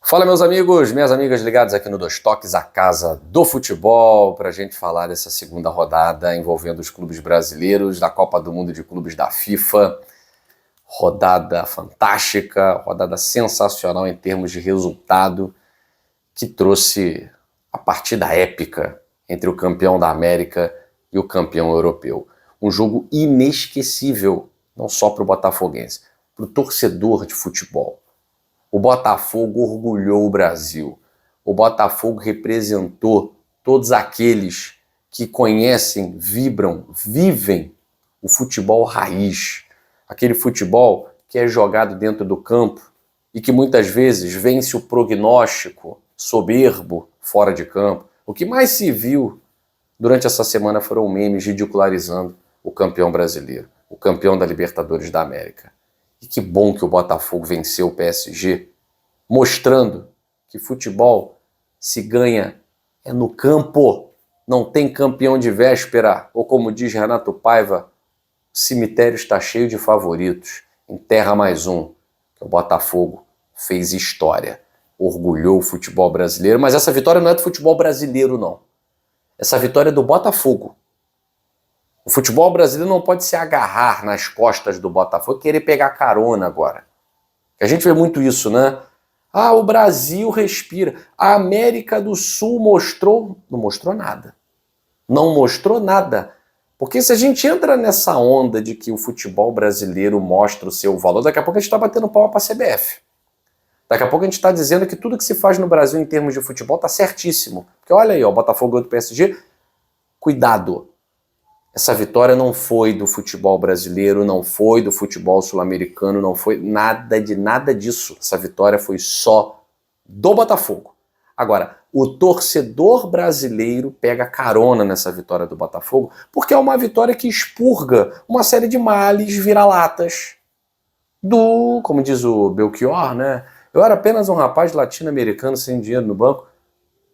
Fala, meus amigos, minhas amigas ligadas aqui no Dois Toques, a casa do futebol, para a gente falar dessa segunda rodada envolvendo os clubes brasileiros da Copa do Mundo de Clubes da FIFA. Rodada fantástica, rodada sensacional em termos de resultado, que trouxe a partida épica entre o campeão da América e o campeão europeu. Um jogo inesquecível, não só para o botafoguense, para o torcedor de futebol. O Botafogo orgulhou o Brasil. O Botafogo representou todos aqueles que conhecem, vibram, vivem o futebol raiz. Aquele futebol que é jogado dentro do campo e que muitas vezes vence o prognóstico soberbo fora de campo. O que mais se viu durante essa semana foram memes ridicularizando o campeão brasileiro, o campeão da Libertadores da América. E que bom que o Botafogo venceu o PSG, mostrando que futebol se ganha no campo. Não tem campeão de véspera, ou como diz Renato Paiva, o cemitério está cheio de favoritos. Enterra mais um, que o Botafogo fez história, orgulhou o futebol brasileiro, mas essa vitória não é do futebol brasileiro, não. Essa vitória é do Botafogo. O futebol brasileiro não pode se agarrar nas costas do Botafogo e querer pegar carona agora. A gente vê muito isso, né? Ah, o Brasil respira. A América do Sul mostrou... Não mostrou nada. Não mostrou nada. Porque se a gente entra nessa onda de que o futebol brasileiro mostra o seu valor, daqui a pouco a gente está batendo palma para a CBF. Daqui a pouco a gente está dizendo que tudo que se faz no Brasil em termos de futebol está certíssimo. Porque olha aí, ó, o Botafogo ganhou do PSG. Cuidado. Essa vitória não foi do futebol brasileiro, não foi do futebol sul-americano, não foi nada disso. Essa vitória foi só do Botafogo. Agora, o torcedor brasileiro pega carona nessa vitória do Botafogo porque é uma vitória que expurga uma série de males vira-latas do, como diz o Belchior, né? Eu era apenas um rapaz latino-americano sem dinheiro no banco,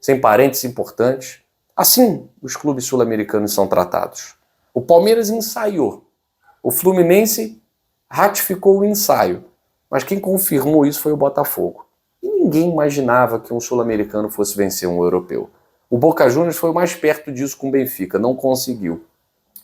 sem parentes importantes. Assim, os clubes sul-americanos são tratados. O Palmeiras ensaiou. O Fluminense ratificou o ensaio. Mas quem confirmou isso foi o Botafogo. E ninguém imaginava que um sul-americano fosse vencer um europeu. O Boca Juniors foi o mais perto disso com o Benfica, não conseguiu.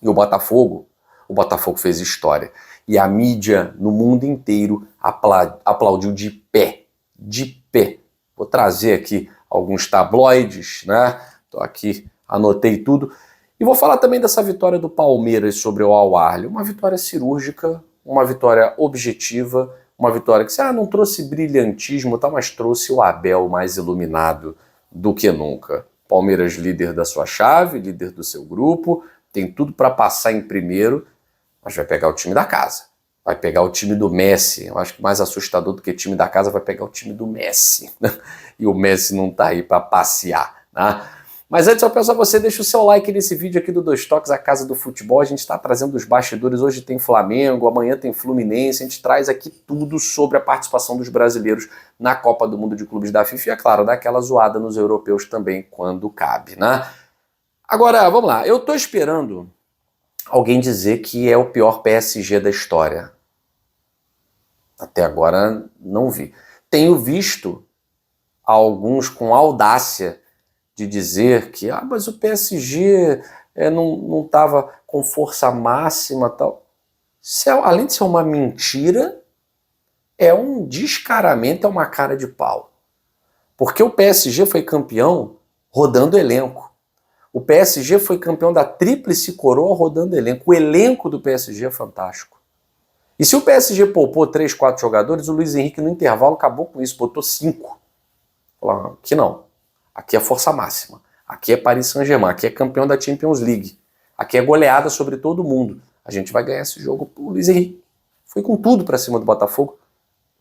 E o Botafogo fez história. E a mídia no mundo inteiro aplaudiu de pé. De pé. Vou trazer aqui alguns tabloides, né? Tô aqui, anotei tudo. E vou falar também dessa vitória do Palmeiras sobre o Al Ahly. Uma vitória cirúrgica, uma vitória objetiva, uma vitória que não trouxe brilhantismo, tá, mas trouxe o Abel mais iluminado do que nunca. Palmeiras líder da sua chave, líder do seu grupo, tem tudo para passar em primeiro, mas vai pegar o time da casa. Vai pegar o time do Messi. Eu acho que mais assustador do que time da casa vai pegar o time do Messi. E o Messi não tá aí para passear, né? Mas antes eu peço a você, deixa o seu like nesse vídeo aqui do Dois Toques, a casa do futebol. A gente está trazendo os bastidores, hoje tem Flamengo, amanhã tem Fluminense, a gente traz aqui tudo sobre a participação dos brasileiros na Copa do Mundo de Clubes da FIFA e, é claro, dá aquela zoada nos europeus também quando cabe, né? Agora, vamos lá, eu tô esperando alguém dizer que é o pior PSG da história. Até agora não vi. Tenho visto alguns com audácia de dizer que mas o PSG não estava com força máxima e tal. Além de ser uma mentira, é um descaramento, é uma cara de pau. Porque o PSG foi campeão rodando elenco. O PSG foi campeão da tríplice coroa rodando elenco. O elenco do PSG é fantástico. E se o PSG poupou 3, 4 jogadores, o Luiz Henrique no intervalo acabou com isso, botou 5. Falou, aqui não. Aqui é força máxima. Aqui é Paris Saint-Germain. Aqui é campeão da Champions League. Aqui é goleada sobre todo mundo. A gente vai ganhar esse jogo. O Luiz Henrique foi com tudo pra cima do Botafogo.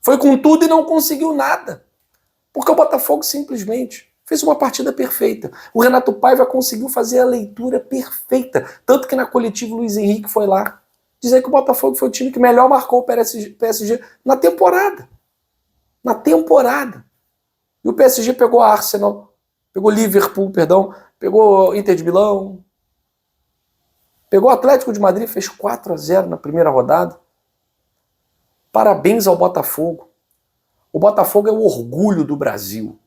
Foi com tudo e não conseguiu nada. Porque o Botafogo simplesmente fez uma partida perfeita. O Renato Paiva conseguiu fazer a leitura perfeita. Tanto que na coletiva o Luiz Henrique foi lá dizer que o Botafogo foi o time que melhor marcou o PSG na temporada. Na temporada. E o PSG pegou a Arsenal, pegou Liverpool, pegou Inter de Milão, pegou o Atlético de Madrid, fez 4-0 na primeira rodada. Parabéns ao Botafogo. O Botafogo é o orgulho do Brasil.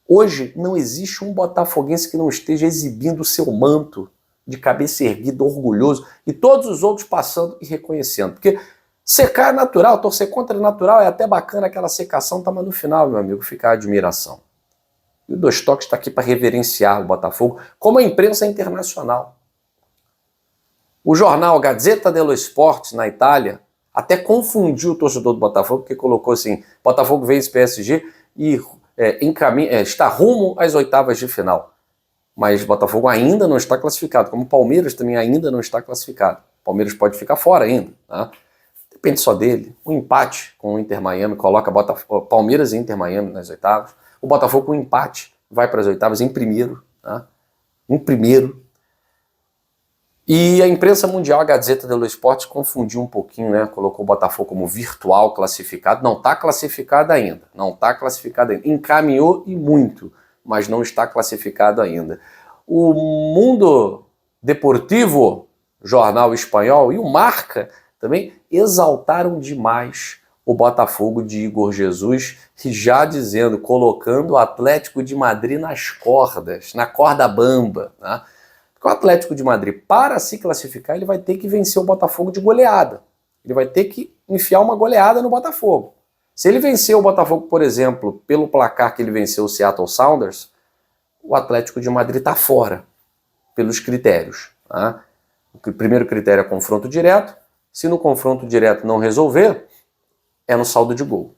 Hoje não existe um botafoguense que não esteja exibindo o seu manto de cabeça erguida, orgulhoso, e todos os outros passando e reconhecendo. Porque secar é natural, torcer contra é natural, é até bacana aquela secação, tá, mas no final, meu amigo, fica a admiração. E o Dois Toques está aqui para reverenciar o Botafogo, como a imprensa internacional. O jornal Gazzetta dello Sport, na Itália, até confundiu o torcedor do Botafogo, porque colocou assim, Botafogo vence PSG e está rumo às oitavas de final. Mas o Botafogo ainda não está classificado, como o Palmeiras também ainda não está classificado. O Palmeiras pode ficar fora ainda, tá? Depende só dele. Um empate com o Inter Miami coloca Palmeiras e Inter Miami nas oitavas. O Botafogo com um empate vai para as oitavas em primeiro, tá? Em primeiro. E a imprensa mundial, a Gazzetta dello Sport, confundiu um pouquinho, né? Colocou o Botafogo como virtual classificado. Não está classificado ainda. Não está classificado ainda. Encaminhou e muito, mas não está classificado ainda. O Mundo Deportivo, jornal espanhol, e o Marca também exaltaram demais o Botafogo de Igor Jesus, e já dizendo, colocando o Atlético de Madrid nas cordas, na corda bamba, né? Porque o Atlético de Madrid, para se classificar, ele vai ter que vencer o Botafogo de goleada. Ele vai ter que enfiar uma goleada no Botafogo. Se ele vencer o Botafogo, por exemplo, pelo placar que ele venceu o Seattle Sounders, o Atlético de Madrid está fora, pelos critérios. Tá? O primeiro critério é confronto direto. Se no confronto direto não resolver, é no saldo de gol.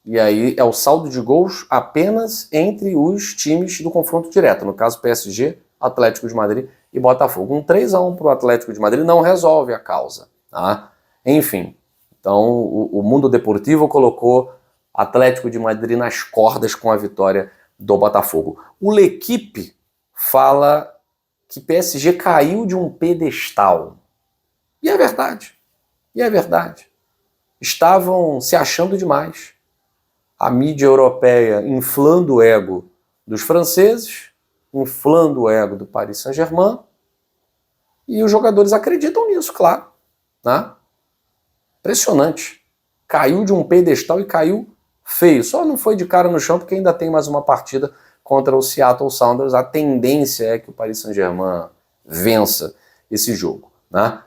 E aí é o saldo de gols apenas entre os times do confronto direto. No caso, PSG, Atlético de Madrid e Botafogo. Um 3-1 para o Atlético de Madrid não resolve a causa. Tá? Enfim, então o Mundo Deportivo colocou Atlético de Madrid nas cordas com a vitória do Botafogo. O L'Équipe fala que PSG caiu de um pedestal. E é verdade. E é verdade. Estavam se achando demais. A mídia europeia inflando o ego dos franceses, inflando o ego do Paris Saint-Germain, e os jogadores acreditam nisso, claro. Né? Impressionante. Caiu de um pedestal e caiu feio. Só não foi de cara no chão porque ainda tem mais uma partida contra o Seattle Sounders. A tendência é que o Paris Saint-Germain vença esse jogo. Né?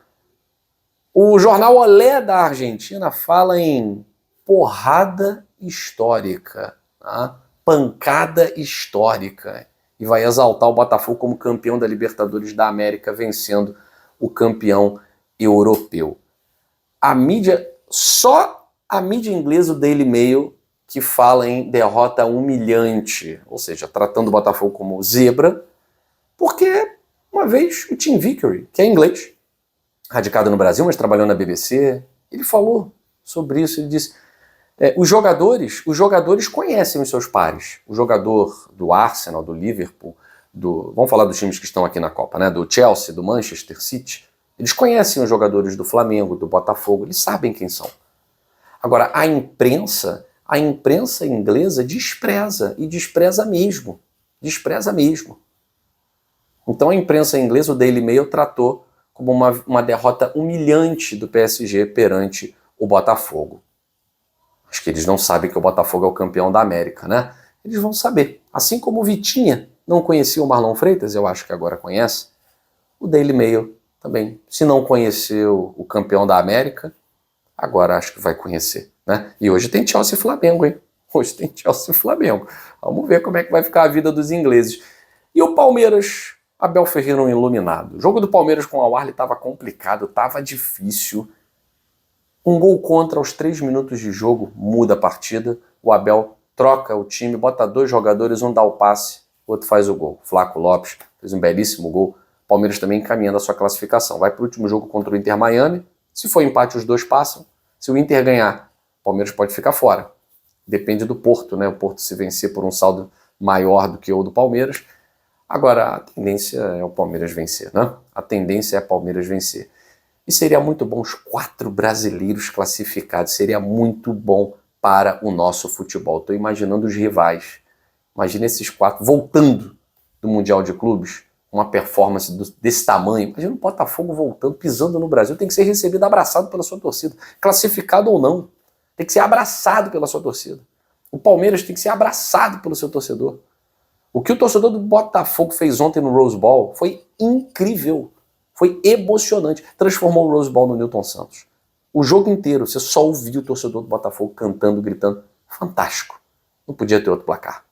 O jornal Olé da Argentina fala em porrada histórica, tá? Pancada histórica, e vai exaltar o Botafogo como campeão da Libertadores da América, vencendo o campeão europeu. A mídia, só a mídia inglesa, o Daily Mail, que fala em derrota humilhante, ou seja, tratando o Botafogo como zebra, porque uma vez o Tim Vickery, que é inglês, radicado no Brasil, mas trabalhou na BBC, ele falou sobre isso, ele disse... Os jogadores conhecem os seus pares. O jogador do Arsenal, do Liverpool, vamos falar dos times que estão aqui na Copa, né? Do Chelsea, do Manchester City. Eles conhecem os jogadores do Flamengo, do Botafogo, eles sabem quem são. Agora, a imprensa inglesa despreza, e despreza mesmo. Despreza mesmo. Então a imprensa inglesa, o Daily Mail, tratou como uma derrota humilhante do PSG perante o Botafogo. Acho que eles não sabem que o Botafogo é o campeão da América, né? Eles vão saber. Assim como o Vitinha não conhecia o Marlon Freitas, eu acho que agora conhece, o Daily Mail também. Se não conheceu o campeão da América, agora acho que vai conhecer, né? E hoje tem Chelsea e Flamengo, hein? Hoje tem Chelsea e Flamengo. Vamos ver como é que vai ficar a vida dos ingleses. E o Palmeiras, Abel Ferreira um iluminado. O jogo do Palmeiras com o Al Ahly estava complicado, estava difícil. Um gol contra aos 3 minutos de jogo muda a partida. O Abel troca o time, bota 2 jogadores, um dá o passe, o outro faz o gol. Flaco Lopes fez um belíssimo gol. Palmeiras também encaminhando a sua classificação. Vai para o último jogo contra o Inter Miami. Se for empate, os 2 passam. Se o Inter ganhar, o Palmeiras pode ficar fora. Depende do Porto, né? O Porto se vencer por um saldo maior do que o do Palmeiras. Agora, a tendência é o Palmeiras vencer, né? A tendência é o Palmeiras vencer. E seria muito bom os 4 brasileiros classificados. Seria muito bom para o nosso futebol. Estou imaginando os rivais. Imagina esses 4 voltando do Mundial de Clubes. Uma performance desse tamanho. Imagina o Botafogo voltando, pisando no Brasil. Tem que ser recebido, abraçado pela sua torcida. Classificado ou não. Tem que ser abraçado pela sua torcida. O Palmeiras tem que ser abraçado pelo seu torcedor. O que o torcedor do Botafogo fez ontem no Rose Bowl foi incrível. Foi emocionante. Transformou o Rose Bowl no Newton Santos. O jogo inteiro, você só ouviu o torcedor do Botafogo cantando, gritando. Fantástico. Não podia ter outro placar.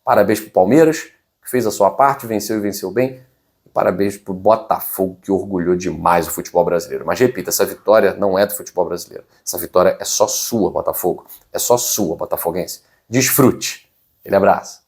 Parabéns pro Palmeiras, que fez a sua parte, venceu e venceu bem. E parabéns pro Botafogo, que orgulhou demais o futebol brasileiro. Mas repita, essa vitória não é do futebol brasileiro. Essa vitória é só sua, Botafogo. É só sua, botafoguense. Desfrute. Aquele abraço.